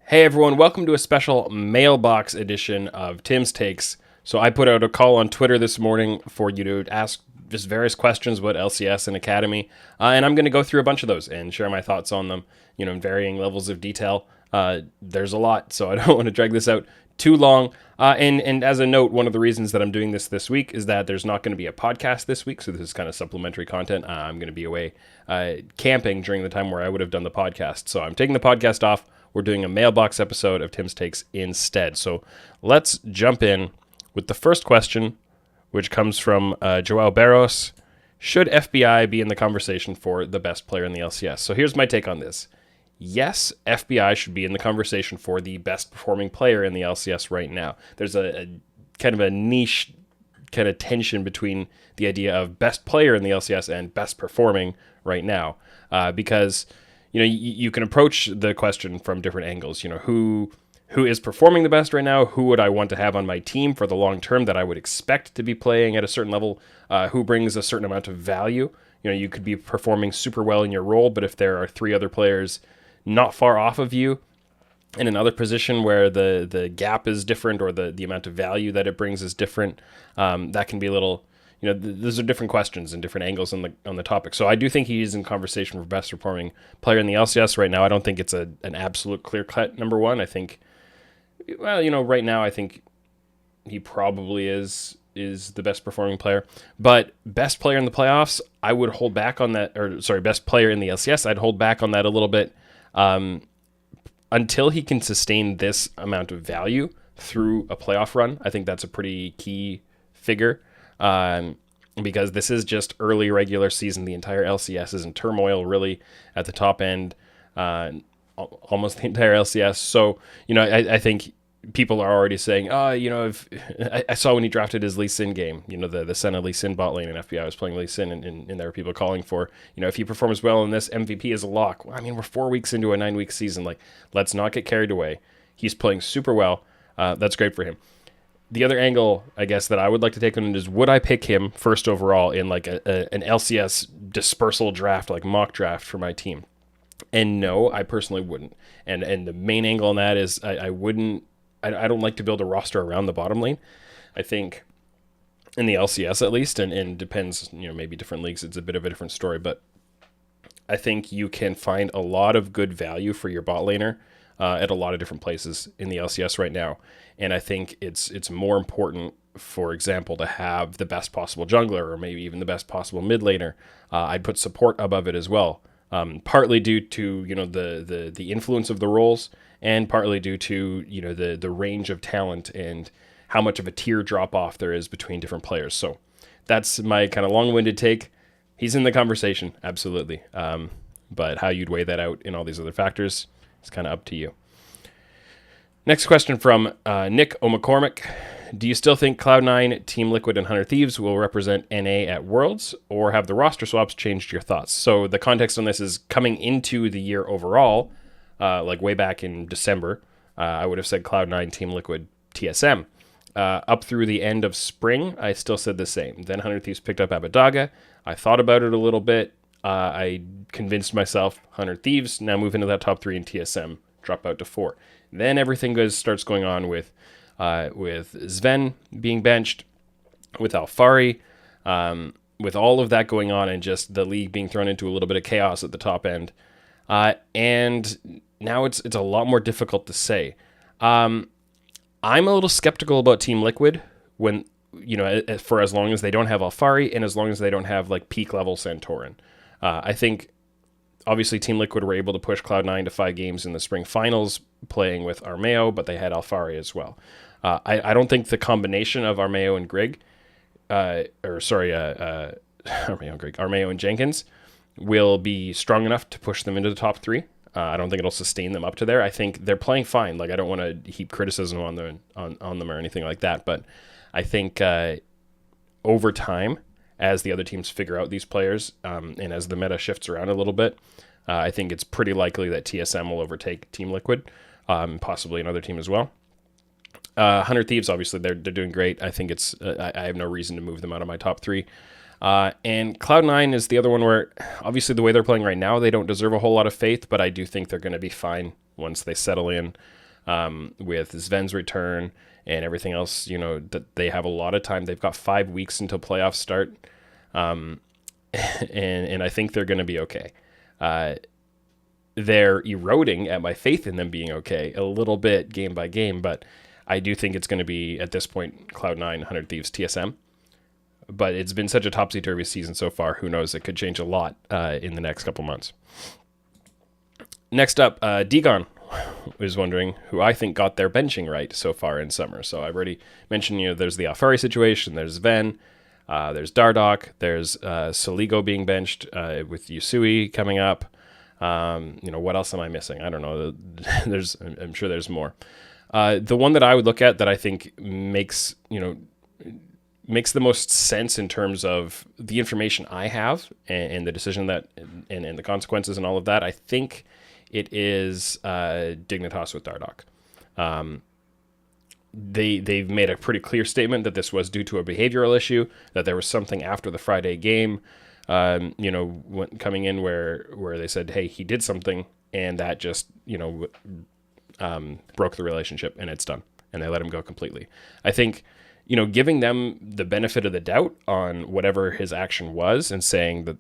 Hey everyone, welcome to a special mailbox edition of Tim's Takes. So I put out a call on Twitter this morning for you to ask just various questions about LCS and Academy, and I'm going to go through a bunch of those and share my thoughts on them, in varying levels of detail. There's a lot, so I don't want to drag this out too long. And as a note, one of the reasons that I'm doing this week is that there's not going to be a podcast this week, so this is kind of supplementary content. I'm going to be away camping during the time where I would have done the podcast, so I'm taking the podcast off. We're doing a mailbox episode of Tim's Takes instead. So let's jump in with the first question, which comes from Joao Barros. Should FBI be in the conversation for the best player in the LCS? So here's my take on this. Yes, FBI should be in the conversation for the best performing player in the LCS right now. There's a kind of a niche kind of tension between the idea of best player in the LCS and best performing right now, because you can approach the question from different angles. Who is performing the best right now? Who would I want to have on my team for the long term that I would expect to be playing at a certain level? Who brings a certain amount of value? You could be performing super well in your role, but if there are three other players not far off of you in another position where the gap is different or the amount of value that it brings is different, that can be a little... those are different questions and different angles on the topic. So I do think he's in conversation for best performing player in the LCS right now. I don't think it's an absolute clear-cut number one. I think, right now I think he probably is the best performing player. But best player in the playoffs, I would hold back on that. Or sorry, best player in the LCS, I'd hold back on that a little bit until he can sustain this amount of value through a playoff run. I think that's a pretty key figure. Because this is just early regular season. The entire LCS is in turmoil, really, at the top end, almost the entire LCS. So, I think people are already saying, if I saw when he drafted his Lee Sin game, the Senna Lee Sin bot lane, and FBI was playing Lee Sin, and there were people calling for, if he performs well in this, MVP is a lock. Well, we're 4 weeks into a 9-week season. Let's not get carried away. He's playing super well. That's great for him. The other angle, I guess, that I would like to take on it is, would I pick him first overall in an LCS dispersal draft, like mock draft for my team? And no, I personally wouldn't. And the main angle on that is I wouldn't. I don't like to build a roster around the bottom lane. I think in the LCS at least, and depends, maybe different leagues, it's a bit of a different story, but I think you can find a lot of good value for your bot laner at a lot of different places in the LCS right now. And I think it's more important, for example, to have the best possible jungler or maybe even the best possible mid laner. I'd put support above it as well, partly due to the influence of the roles, and partly due to the range of talent and how much of a tier drop off there is between different players. So that's my kind of long-winded take. He's in the conversation, absolutely. But how you'd weigh that out in all these other factors, it's kind of up to you. Next question from Nick O'McCormick. Do you still think Cloud9, Team Liquid, and Hunter Thieves will represent NA at Worlds, or have the roster swaps changed your thoughts? So the context on this is coming into the year overall, way back in December, I would have said Cloud9, Team Liquid, TSM. Up through the end of spring, I still said the same. Then Hunter Thieves picked up Abbedagga. I thought about it a little bit. I convinced myself Hunter Thieves, now move into that top 3, and TSM drop out to 4. Then everything starts going on with Sven being benched, with Alfari, with all of that going on, and just the league being thrown into a little bit of chaos at the top end. And now it's a lot more difficult to say. I'm a little skeptical about Team Liquid when, for as long as they don't have Alfari and as long as they don't have peak level Santorin. I think obviously Team Liquid were able to push Cloud9 to 5 games in the spring finals playing with Armeo, but they had Alfari as well. I don't think the combination of Armeo and Grigg, Armeo and Jenkins will be strong enough to push them into the top 3. I don't think it'll sustain them up to there. I think they're playing fine. I don't want to heap criticism on them or anything like that, but I think over time, as the other teams figure out these players, and as the meta shifts around a little bit, I think it's pretty likely that TSM will overtake Team Liquid, possibly another team as well. Hunter Thieves, obviously, they're doing great. I think I have no reason to move them out of my top 3. And Cloud9 is the other one where, obviously, the way they're playing right now, they don't deserve a whole lot of faith, but I do think they're going to be fine once they settle in with Sven's return and everything else, that they have a lot of time. They've got 5 weeks until playoffs start. And I think they're going to be okay. They're eroding at my faith in them being okay a little bit game by game, but I do think it's going to be, at this point, Cloud9, 100 Thieves, TSM. But it's been such a topsy-turvy season so far. Who knows? It could change a lot in the next couple months. Next up, Degon was wondering who I think got their benching right so far in summer. So I've already mentioned, there's the Alfari situation, there's Sven, there's Dardoch, there's Soligo being benched with Yusui coming up. What else am I missing? I don't know. I'm sure there's more. The one that I would look at that I think makes the most sense in terms of the information I have and the decision that and the consequences and all of that, I think it is Dignitas with Dardoch. They've made a pretty clear statement that this was due to a behavioral issue, that there was something after the Friday game, coming in where they said, hey, he did something, and that just, broke the relationship, and it's done, and they let him go completely. I think, giving them the benefit of the doubt on whatever his action was and saying that,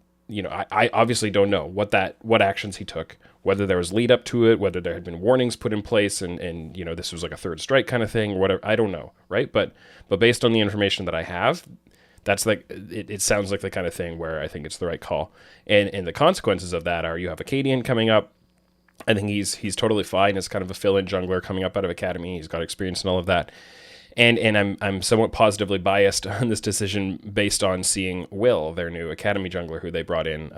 I obviously don't know what actions he took, whether there was lead up to it, whether there had been warnings put in place and this was like a third strike kind of thing, or whatever. I don't know. Right. But based on the information that I have, that's like, it sounds like the kind of thing where I think it's the right call. And the consequences of that are you have Acadian coming up. I think he's totally fine as kind of a fill-in jungler coming up out of Academy. He's got experience and all of that. And I'm somewhat positively biased on this decision based on seeing Will, their new Academy jungler, who they brought in,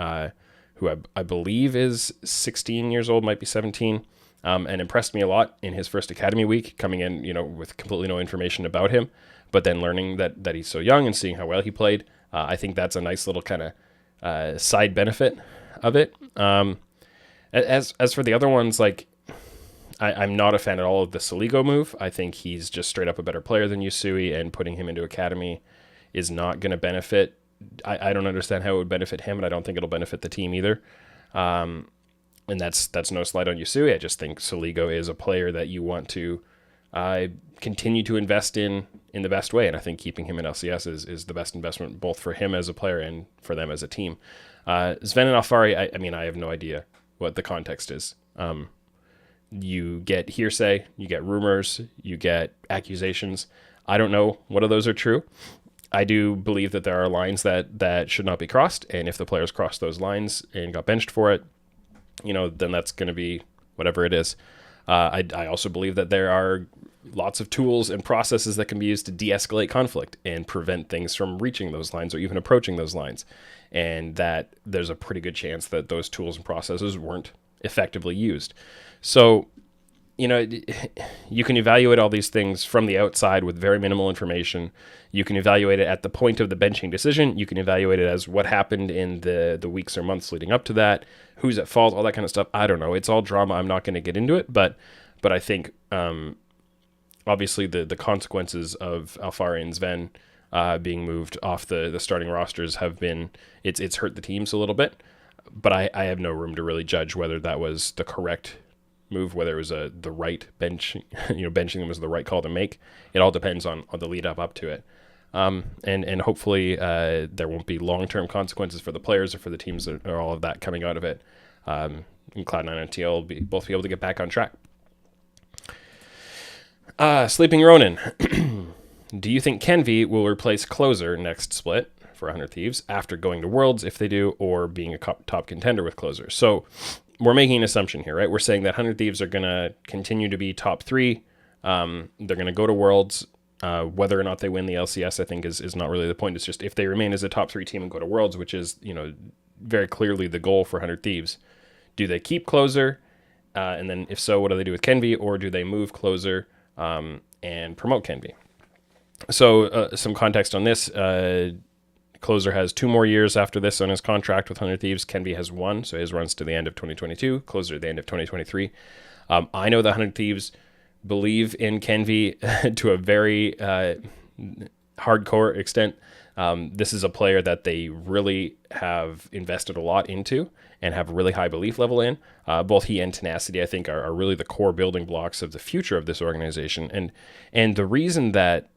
who I believe is 16 years old, might be 17, and impressed me a lot in his first Academy week, coming in, with completely no information about him, but then learning that he's so young and seeing how well he played. I think that's a nice little kind of side benefit of it. As for the other ones, like, I'm not a fan at all of the Soligo move. I think he's just straight up a better player than Yusui, and putting him into Academy is not going to benefit. I don't understand how it would benefit him, and I don't think it'll benefit the team either. And that's no slight on Yusui. I just think Soligo is a player that you want to continue to invest in the best way, and I think keeping him in LCS is the best investment, both for him as a player and for them as a team. Sven and Alfari, I have no idea what the context is. You get hearsay, you get rumors, you get accusations. I don't know what of those are true. I do believe that there are lines that should not be crossed, and if the players cross those lines and got benched for it, then that's going to be whatever it is. I also believe that there are lots of tools and processes that can be used to de-escalate conflict and prevent things from reaching those lines or even approaching those lines, and that there's a pretty good chance that those tools and processes weren't effectively used. So, you can evaluate all these things from the outside with very minimal information. You can evaluate it at the point of the benching decision. You can evaluate it as what happened in the weeks or months leading up to that, who's at fault, all that kind of stuff. I don't know. It's all drama. I'm not going to get into it, but I think obviously the consequences of Alfari and Sven being moved off the starting rosters have been, it's hurt the teams a little bit, but I have no room to really judge whether that was the correct move, whether it was the right benching them was the right call to make. It all depends on the lead up to it. And hopefully there won't be long-term consequences for the players or for the teams or all of that coming out of it. And Cloud9 and TL will both be able to get back on track. Sleeping Ronin. Do you think Kenvi will replace Closer next split for 100 Thieves after going to Worlds, if they do, or being a top contender with Closer? So we're making an assumption here, right? We're saying that 100 Thieves are going to continue to be top 3. They're going to go to Worlds. Whether or not they win the LCS, I think, is not really the point. It's just if they remain as a top 3 team and go to Worlds, which is, very clearly the goal for 100 Thieves, do they keep Closer? And then if so, what do they do with Kenvi? Or do they move Closer and promote Kenvi? So some context on this. Closer has 2 more years after this on his contract with 100 Thieves. Kenvi has 1, so his runs to the end of 2022. Closer to the end of 2023. I know that 100 Thieves believe in Kenvi to a very hardcore extent. This is a player that they really have invested a lot into and have a really high belief level in. Both he and Tenacity, I think, are really the core building blocks of the future of this organization. And the reason that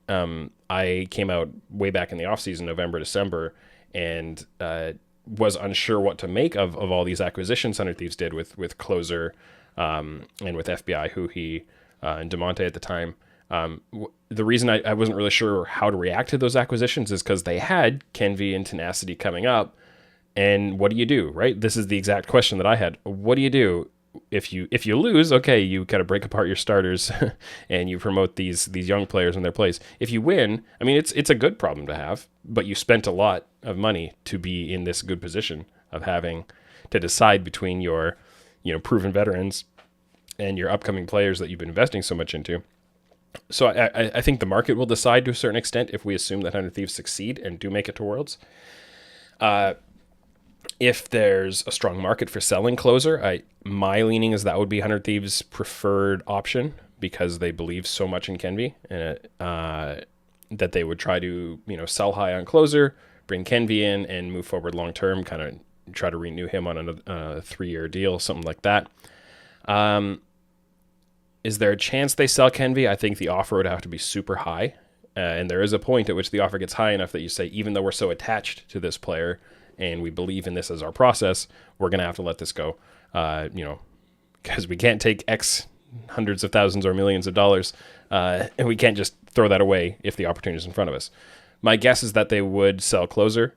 I came out way back in the offseason, November, December, and was unsure what to make of all these acquisitions 100 Thieves did with Closer and with FBI, who he and DeMonte at the time. The reason I wasn't really sure how to react to those acquisitions is because they had Kenvi and Tenacity coming up. And what do you do, right? This is the exact question that I had. What do you do if you lose? Okay, you kind of break apart your starters and you promote these young players in their place. If you win, I mean, it's a good problem to have, but you spent a lot of money to be in this good position of having to decide between your, proven veterans and your upcoming players that you've been investing so much into. So I think the market will decide to a certain extent if we assume that 100 Thieves succeed and do make it to Worlds. If there's a strong market for selling Closer, my leaning is that would be 100 Thieves' preferred option because they believe so much in Kenvi and that they would try to sell high on Closer, bring Kenvi in, and move forward long term. Kind of try to renew him on a 3-year deal, something like that. Is there a chance they sell Kenvi? I think the offer would have to be super high. And there is a point at which the offer gets high enough that you say, even though we're so attached to this player and we believe in this as our process, we're going to have to let this go, because we can't take X hundreds of thousands or millions of dollars, and we can't just throw that away if the opportunity is in front of us. My guess is that they would sell Closer.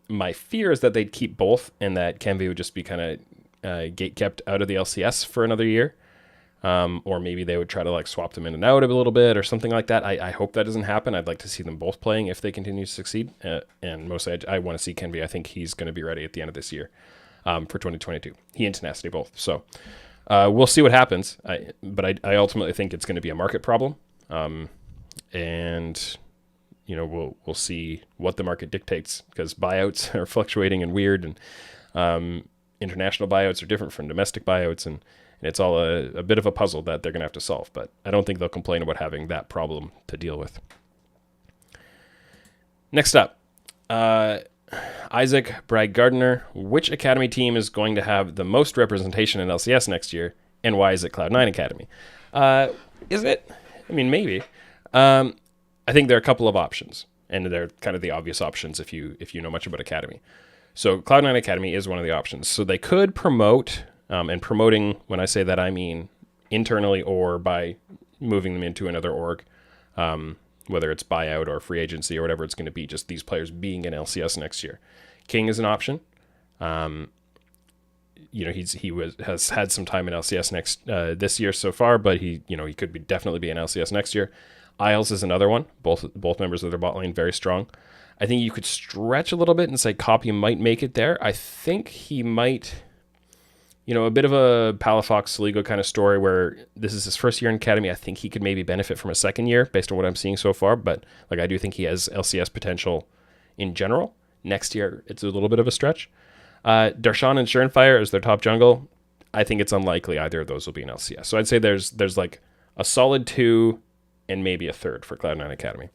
My fear is that they'd keep both and that Kenvi would just be kind of gate-kept out of the LCS for another year. Or maybe they would try to swap them in and out a little bit or something like that. I hope that doesn't happen. I'd like to see them both playing if they continue to succeed. And mostly I want to see Kenvi. I think he's going to be ready at the end of this year for 2022. He and Tenacity both. So we'll see what happens. But I ultimately think it's going to be a market problem. And we'll see what the market dictates because buyouts are fluctuating and weird, and international buyouts are different from domestic buyouts, and it's all a bit of a puzzle that they're going to have to solve, but I don't think they'll complain about having that problem to deal with. Next up, Isaac Bragg Gardner. Which Academy team is going to have the most representation in LCS next year, and why is it Cloud9 Academy? Is it? I mean, maybe. I think there are a couple of options, and they're kind of the obvious options if you know much about Academy. So Cloud9 Academy is one of the options. So they could promote... and promoting, when I say that, I mean internally or by moving them into another org, whether it's buyout or free agency or whatever it's going to be, just these players being in LCS next year. King is an option. Has had some time in LCS this year so far, but he could definitely be in LCS next year. Isles is another one. Both members of their bot lane very strong. I think you could stretch a little bit and say Copy might make it there. I think he might... a bit of a Palafox Saligo kind of story where this is his first year in Academy. I think he could maybe benefit from a second year based on what I'm seeing so far. But I do think he has LCS potential in general. Next year, it's a little bit of a stretch. Darshan and Surenfire as their top jungle. I think it's unlikely either of those will be in LCS. So I'd say there's a solid 2 and maybe a third for Cloud9 Academy.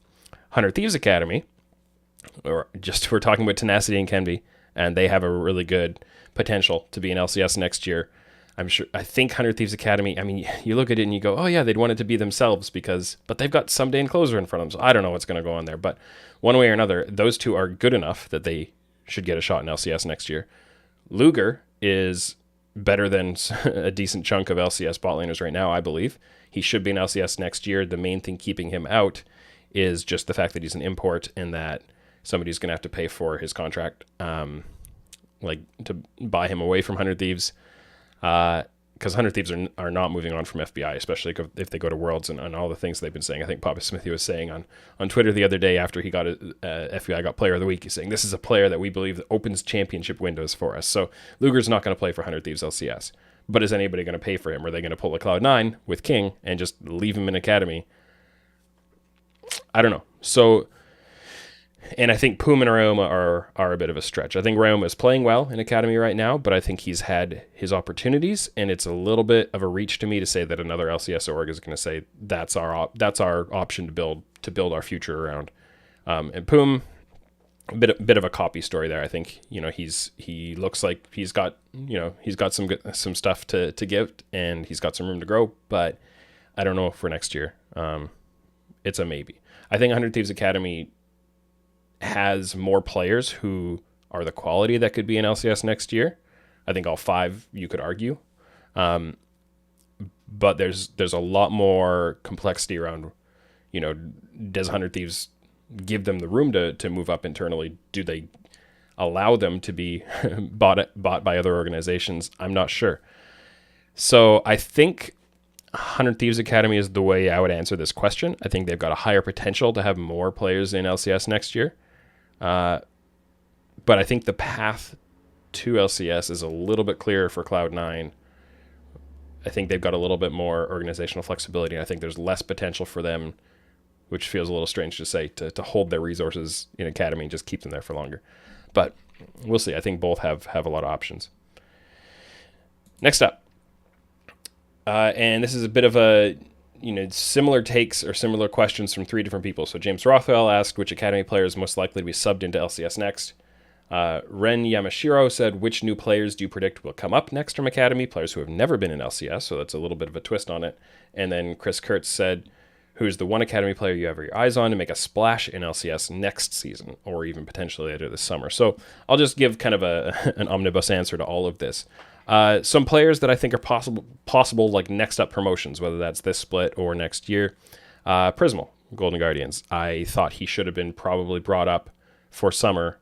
100 Thieves Academy, or just we're talking about Tenacity and Kenvi, and they have a really good potential to be in LCS next year. I think 100 Thieves Academy, I mean, you look at it and you go, oh yeah, they'd want it to be themselves but they've got Someday and Closer in front of them, so I don't know what's going to go on there. But one way or another, those two are good enough that they should get a shot in LCS next year. Luger is better than a decent chunk of LCS bot laners right now, I believe. He should be in LCS next year. The main thing keeping him out is just the fact that he's an import and that somebody's going to have to pay for his contract. To buy him away from 100 Thieves, because 100 Thieves are not moving on from FBI, especially if they go to Worlds and all the things they've been saying. I think Papa Smithy was saying on Twitter the other day after he got FBI got Player of the Week, he's saying this is a player that we believe that opens championship windows for us. So Luger's not going to play for 100 Thieves LCS, but is anybody going to pay for him? Are they going to pull a Cloud9 with King and just leave him in Academy? I don't know. So... And I think Poom and Ryoma are a bit of a stretch. I think Ryoma is playing well in Academy right now, but I think he's had his opportunities, and it's a little bit of a reach to me to say that another LCS org is going to say that's our option to build our future around. And Poom, bit of a copy story there. I think he looks like he's got some stuff to give, and he's got some room to grow. But I don't know for next year. It's a maybe. I think 100 Thieves Academy has more players who are the quality that could be in LCS next year. I think all 5 you could argue, but there's a lot more complexity around. Does 100 Thieves give them the room to move up internally? Do they allow them to be bought by other organizations? I'm not sure. So I think 100 Thieves Academy is the way I would answer this question. I think they've got a higher potential to have more players in LCS next year. But I think the path to LCS is a little bit clearer for Cloud9. I think they've got a little bit more organizational flexibility. And I think there's less potential for them, which feels a little strange to say, to hold their resources in Academy and just keep them there for longer. But we'll see. I think both have a lot of options. Next up. And this is a bit of a, similar takes or similar questions from 3 different people. So James Rothwell asked which Academy player is most likely to be subbed into LCS next. Ren Yamashiro said, which new players do you predict will come up next from Academy? Players who have never been in LCS, so that's a little bit of a twist on it. And then Chris Kurtz said, who's the one Academy player you have your eyes on to make a splash in LCS next season, or even potentially later this summer? So I'll just give kind of an omnibus answer to all of this. Some players that I think are possible like next up promotions, whether that's this split or next year. Prismal, Golden Guardians. I thought he should have been probably brought up for summer,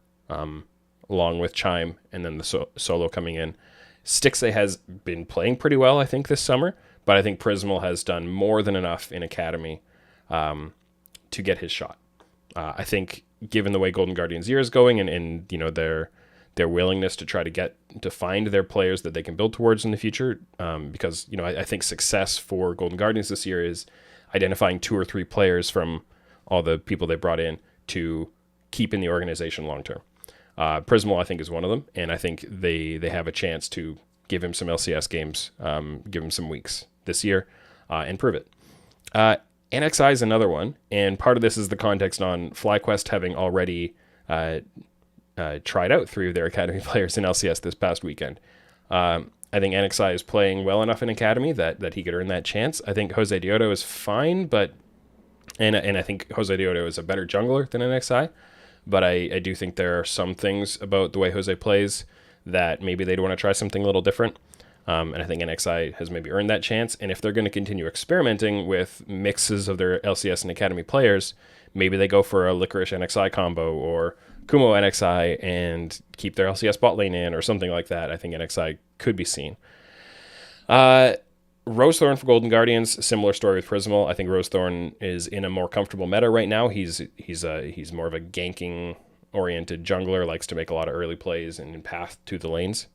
along with Chime, and then the solo coming in. Stixxay has been playing pretty well, I think, this summer, but I think Prismal has done more than enough in Academy to get his shot. I think given the way Golden Guardians' year is going and their willingness to try to find their players that they can build towards in the future, because I think success for Golden Guardians this year is identifying 2 or 3 players from all the people they brought in to keep in the organization long term. Prismal, I think, is one of them, and I think they have a chance to give him some LCS games, give him some weeks this year, and prove it. NXI is another one, and part of this is the context on FlyQuest having already tried out 3 of their Academy players in LCS this past weekend. I think NXI is playing well enough in Academy that he could earn that chance. I think Jose Dioto is fine, but I think Jose Dioto is a better jungler than NXI, but I do think there are some things about the way Jose plays that maybe they'd want to try something a little different. And I think NXI has maybe earned that chance. And if they're going to continue experimenting with mixes of their LCS and Academy players, maybe they go for a Licorice NXI combo or Kumo NXI and keep their LCS bot lane in or something like that. I think NXI could be seen. Rosethorn for Golden Guardians, similar story with Prismal. I think Rosethorn is in a more comfortable meta right now. He's more of a ganking oriented jungler, likes to make a lot of early plays and path to the lanes.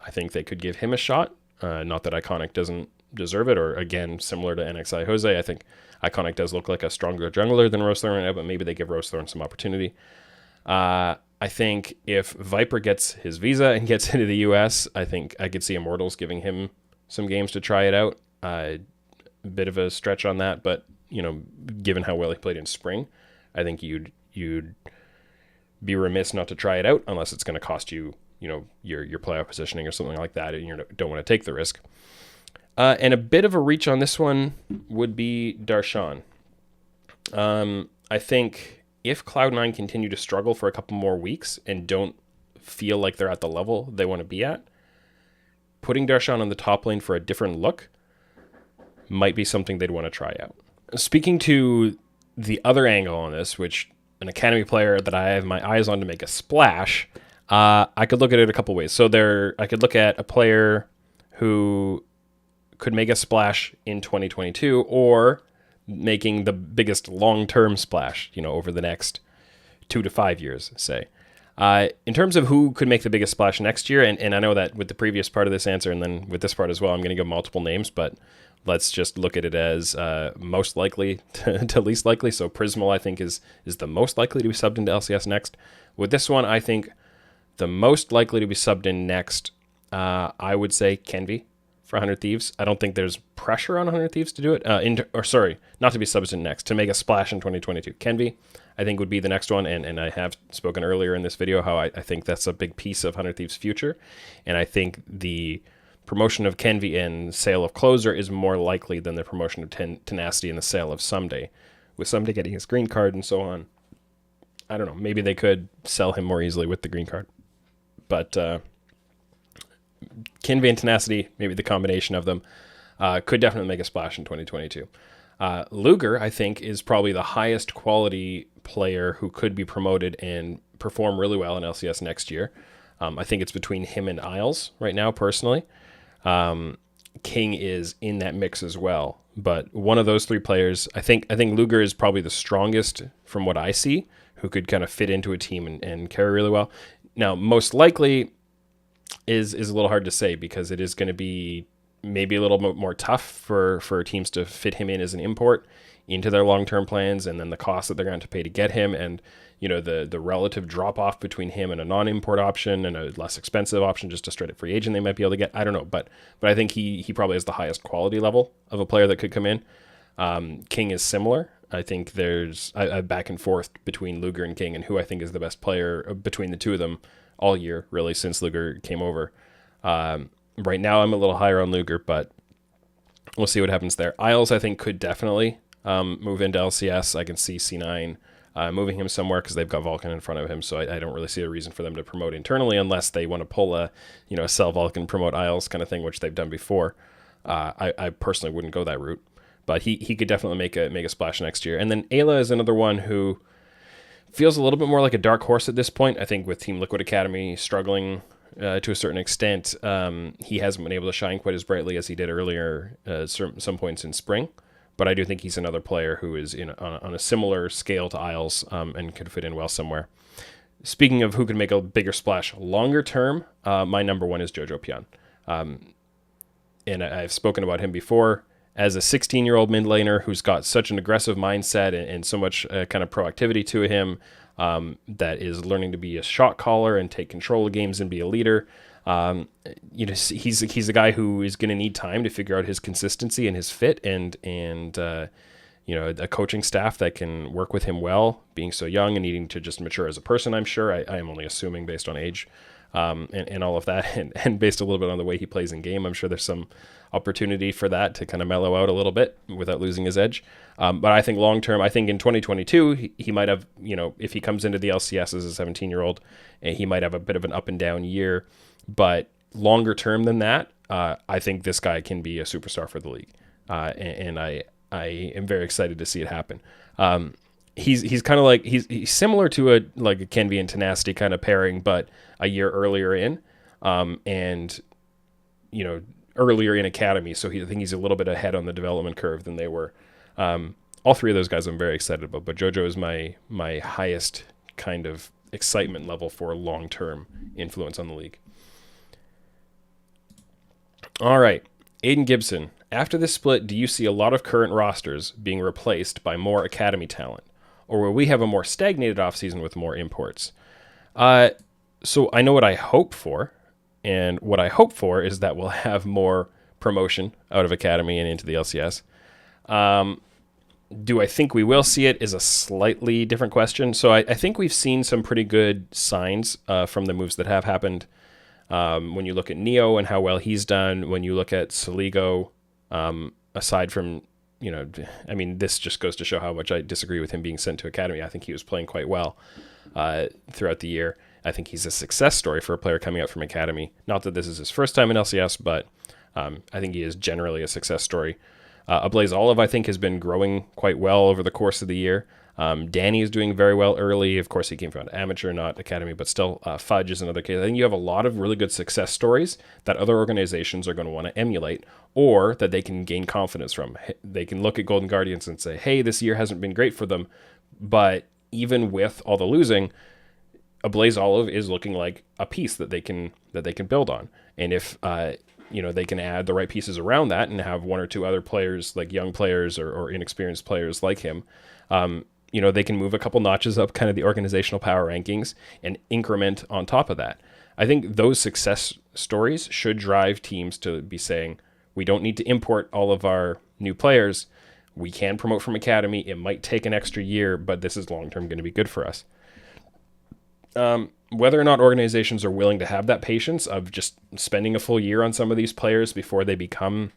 I think they could give him a shot. Not that Iconic doesn't deserve it, or again, similar to NXI Jose, I think Iconic does look like a stronger jungler than Rosethorn right now, but maybe they give Rosethorn some opportunity. I think if Viper gets his visa and gets into the US, I think I could see Immortals giving him some games to try it out. A bit of a stretch on that, but given how well he played in spring, I think you'd be remiss not to try it out unless it's going to cost you, your playoff positioning or something like that, and you don't want to take the risk. And a bit of a reach on this one would be Darshan. I think if Cloud9 continue to struggle for a couple more weeks and don't feel like they're at the level they want to be at, putting Darshan on the top lane for a different look might be something they'd want to try out. Speaking to the other angle on this, which an Academy player that I have my eyes on to make a splash, I could look at it a couple ways. So I could look at a player who could make a splash in 2022 or making the biggest long-term splash, over the next 2 to 5 years, say. In terms of who could make the biggest splash next year, and I know that with the previous part of this answer and then with this part as well, I'm going to give multiple names, but let's just look at it as most likely to least likely. So Prismal, I think, is the most likely to be subbed into LCS next. With this one, I think the most likely to be subbed in next, I would say Kenvi for 100 Thieves. I don't think there's pressure on 100 Thieves to do it. Not to be substitute next, to make a splash in 2022. Kenvi, I think, would be the next one, and I have spoken earlier in this video how I think that's a big piece of 100 Thieves' future, and I think the promotion of Kenvi and sale of Closer is more likely than the promotion of Tenacity and the sale of Someday. With Someday getting his green card and so on, I don't know, maybe they could sell him more easily with the green card. But Kenvi and Tenacity, maybe the combination of them, could definitely make a splash in 2022. Luger, I think, is probably the highest quality player who could be promoted and perform really well in LCS next year. I think it's between him and Isles right now, personally. King is in that mix as well, but one of those three players, I think Luger is probably the strongest from what I see, who could kind of fit into a team and carry really well. Now, most likely is a little hard to say because it is going to be maybe a little bit more tough for teams to fit him in as an import into their long-term plans, and then the cost that they're going to pay to get him, and the relative drop-off between him and a non-import option and a less expensive option, just a straight-up free agent they might be able to get. I don't know, but I think he probably has the highest quality level of a player that could come in. King is similar. I think there's a back and forth between Luger and King and who I think is the best player between the two of them all year, really, since Luger came over. Right now I'm a little higher on Luger, but we'll see what happens there. Isles, I think, could definitely move into LCS. I can see C9 moving him somewhere because they've got Vulcan in front of him, so I don't really see a reason for them to promote internally unless they want to pull a sell Vulcan, promote Isles kind of thing, which they've done before. I personally wouldn't go that route, but he could definitely make a splash next year. And then Ayla is another one who feels a little bit more like a dark horse at this point. I think with Team Liquid Academy struggling to a certain extent, he hasn't been able to shine quite as brightly as he did earlier some points in spring. But I do think he's another player who is on a similar scale to Isles and could fit in well somewhere. Speaking of who could make a bigger splash longer term, my number one is Jojo Pion. And I've spoken about him before as a 16-year-old mid laner who's got such an aggressive mindset and so much kind of proactivity to him, that is learning to be a shot caller and take control of games and be a leader. He's a guy who is going to need time to figure out his consistency and his fit and a coaching staff that can work with him well, being so young and needing to just mature as a person. I'm sure I am only assuming based on age, and all of that, and based a little bit on the way he plays in game. I'm sure there's some opportunity for that to kind of mellow out a little bit without losing his edge. But I think long term, I think in 2022, he might have, if he comes into the LCS as a 17-year-old, he might have a bit of an up and down year. But longer term than that, I think this guy can be a superstar for the league, and I am very excited to see it happen. He's kind of like he's similar to a Kenvi and Tenacity kind of pairing, but a year earlier in, and earlier in academy. So I think he's a little bit ahead on the development curve than they were. All three of those guys I'm very excited about, but Jojo is my highest kind of excitement level for long-term influence on the league. All right, Aiden Gibson. After this split, do you see a lot of current rosters being replaced by more academy talent? Or will we have a more stagnated offseason with more imports? So I know what I hope for, and what I hope for is that we'll have more promotion out of academy and into the LCS. Do I think we will see it is a slightly different question. So I think we've seen some pretty good signs from the moves that have happened. When you look at Neo and how well he's done, when you look at Saligo, aside from, this just goes to show how much I disagree with him being sent to academy. I think he was playing quite well throughout the year. I think he's a success story for a player coming out from academy. Not that this is his first time in LCS, but I think he is generally a success story. Ablaze Olive, I think, has been growing quite well over the course of the year. Danny is doing very well early. Of course, he came from an amateur, not academy, but still Fudge is another case. I think you have a lot of really good success stories that other organizations are going to want to emulate or that they can gain confidence from. They can look at Golden Guardians and say, hey, this year hasn't been great for them, but even with all the losing, Ablaze Olive is looking like a piece that they can build on. And if they can add the right pieces around that and have one or two other players, like young players or inexperienced players like him, they can move a couple notches up kind of the organizational power rankings and increment on top of that. I think those success stories should drive teams to be saying, We don't need to import all of our new players. We can promote from academy. It might take an extra year, but this is long-term going to be good for us. Whether or not organizations are willing to have that patience of just spending a full year on some of these players before they become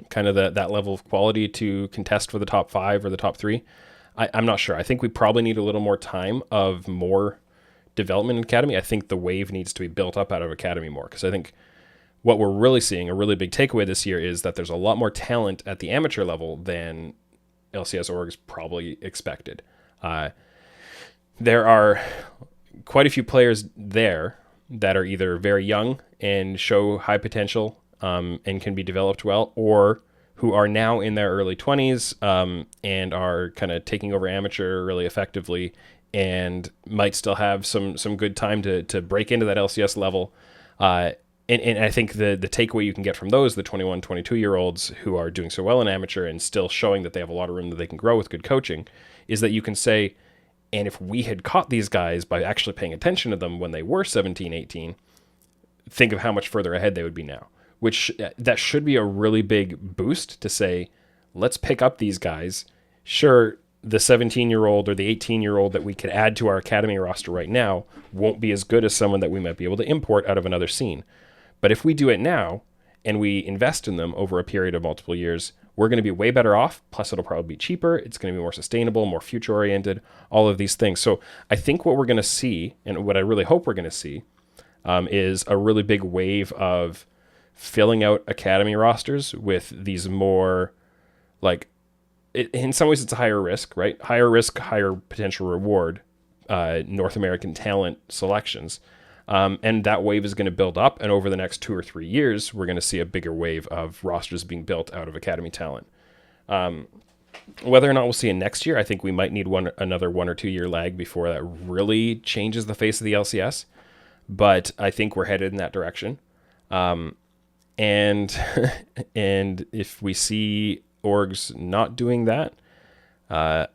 kind of that level of quality to contest for the top 5 or the top 3, I'm not sure. I think we probably need a little more time of more development in academy. I think the wave needs to be built up out of academy more, because I think what we're really seeing, a really big takeaway this year, is that there's a lot more talent at the amateur level than LCS orgs probably expected. There are quite a few players there that are either very young and show high potential and can be developed well, or who are now in their early 20s and are kind of taking over amateur really effectively and might still have some good time to break into that LCS level. And I think the takeaway you can get from those, the 21, 22-year-olds who are doing so well in amateur and still showing that they have a lot of room that they can grow with good coaching, is that you can say, and if we had caught these guys by actually paying attention to them when they were 17, 18, think of how much further ahead they would be now. Which that should be a really big boost to say, let's pick up these guys. Sure, the 17-year-old or the 18-year-old that we could add to our academy roster right now won't be as good as someone that we might be able to import out of another scene. But if we do it now and we invest in them over a period of multiple years, we're going to be way better off. Plus, it'll probably be cheaper. It's going to be more sustainable, more future-oriented, all of these things. So I think what we're going to see, and what I really hope we're going to see, is a really big wave of filling out academy rosters with these more, like, in some ways it's a higher risk, right? Higher risk, higher potential reward, North American talent selections. And that wave is going to build up, and over the next 2 or 3 years, we're going to see a bigger wave of rosters being built out of academy talent. Whether or not we'll see it next year, I think we might need another 1 or 2 year lag before that really changes the face of the LCS. But I think we're headed in that direction. And and if we see orgs not doing that, I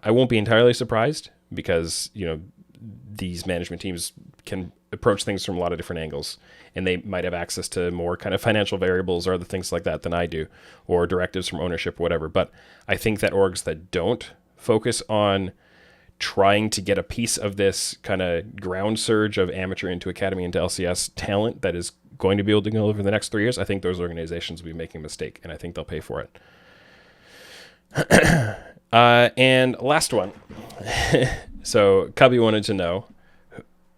won't be entirely surprised, because these management teams can approach things from a lot of different angles, and they might have access to more kind of financial variables or other things like that than I do, or directives from ownership or whatever. But I think that orgs that don't focus on trying to get a piece of this kind of ground surge of amateur into academy into LCS talent that is going to be able to go over the next 3 years, I think those organizations will be making a mistake, and I think they'll pay for it. And last one. So Cubby wanted to know,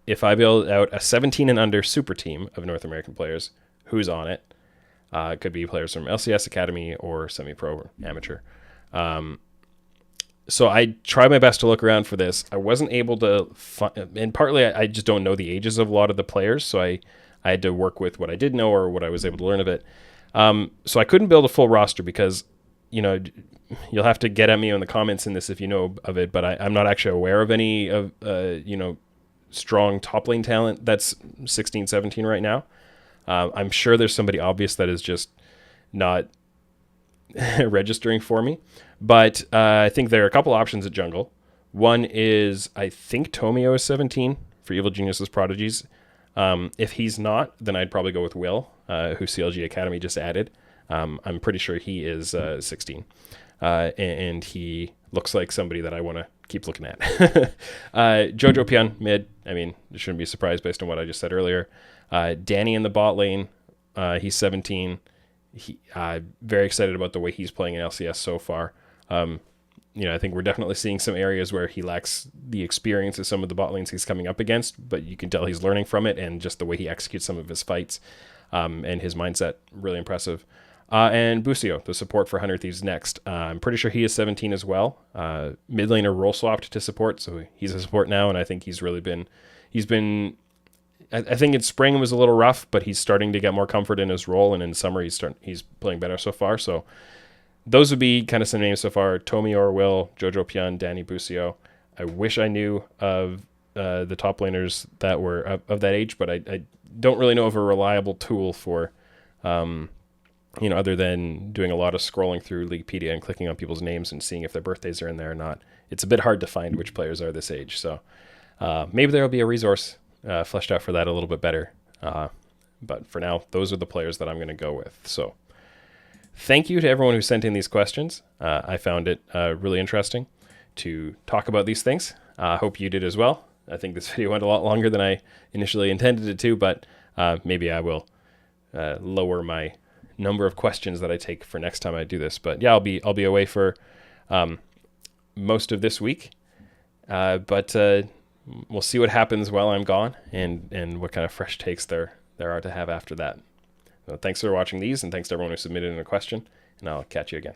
if I build out a 17 and under super team of North American players, who's on it? It could be players from LCS Academy or semi-pro amateur. So I tried my best to look around for this. I wasn't able to and partly I just don't know the ages of a lot of the players, so I had to work with what I did know or what I was able to learn of it. So I couldn't build a full roster because, you'll have to get at me in the comments in this if you know of it, but I'm not actually aware of any of, strong top lane talent that's 16, 17 right now. I'm sure there's somebody obvious that is just not registering for me, but I think there are a couple options at jungle. One is, I think Tomio is 17 for Evil Genius's Prodigies. If he's not, then I'd probably go with Will, who CLG Academy just added. I'm pretty sure he is 16. And he looks like somebody that I want to keep looking at. Jojo Pion, mid. I mean, you shouldn't be surprised based on what I just said earlier. Danny in the bot lane. He's 17. Very excited about the way he's playing in LCS so far. I think we're definitely seeing some areas where he lacks the experience of some of the bot lanes he's coming up against, but you can tell he's learning from it, and just the way he executes some of his fights and his mindset, really impressive. And Busio, the support for 100 Thieves next. I'm pretty sure he is 17 as well. Mid laner role swapped to support, so he's a support now, and I think he's been, I think in spring it was a little rough, but he's starting to get more comfort in his role, and in summer he's playing better so far. So those would be kind of some names so far: Tomio or Will, Jojo Pion, Danny Busio. I wish I knew of the top laners that were of that age, but I don't really know of a reliable tool for other than doing a lot of scrolling through Leaguepedia and clicking on people's names and seeing if their birthdays are in there or not. It's a bit hard to find which players are this age. So maybe there will be a resource fleshed out for that a little bit better. But for now, those are the players that I'm going to go with. So thank you to everyone who sent in these questions. I found it really interesting to talk about these things. I hope you did as well. I think this video went a lot longer than I initially intended it to, but maybe I will lower my number of questions that I take for next time I do this. But yeah, I'll be away for most of this week. But we'll see what happens while I'm gone, and what kind of fresh takes there are to have after that. So thanks for watching these, and thanks to everyone who submitted in a question, and I'll catch you again.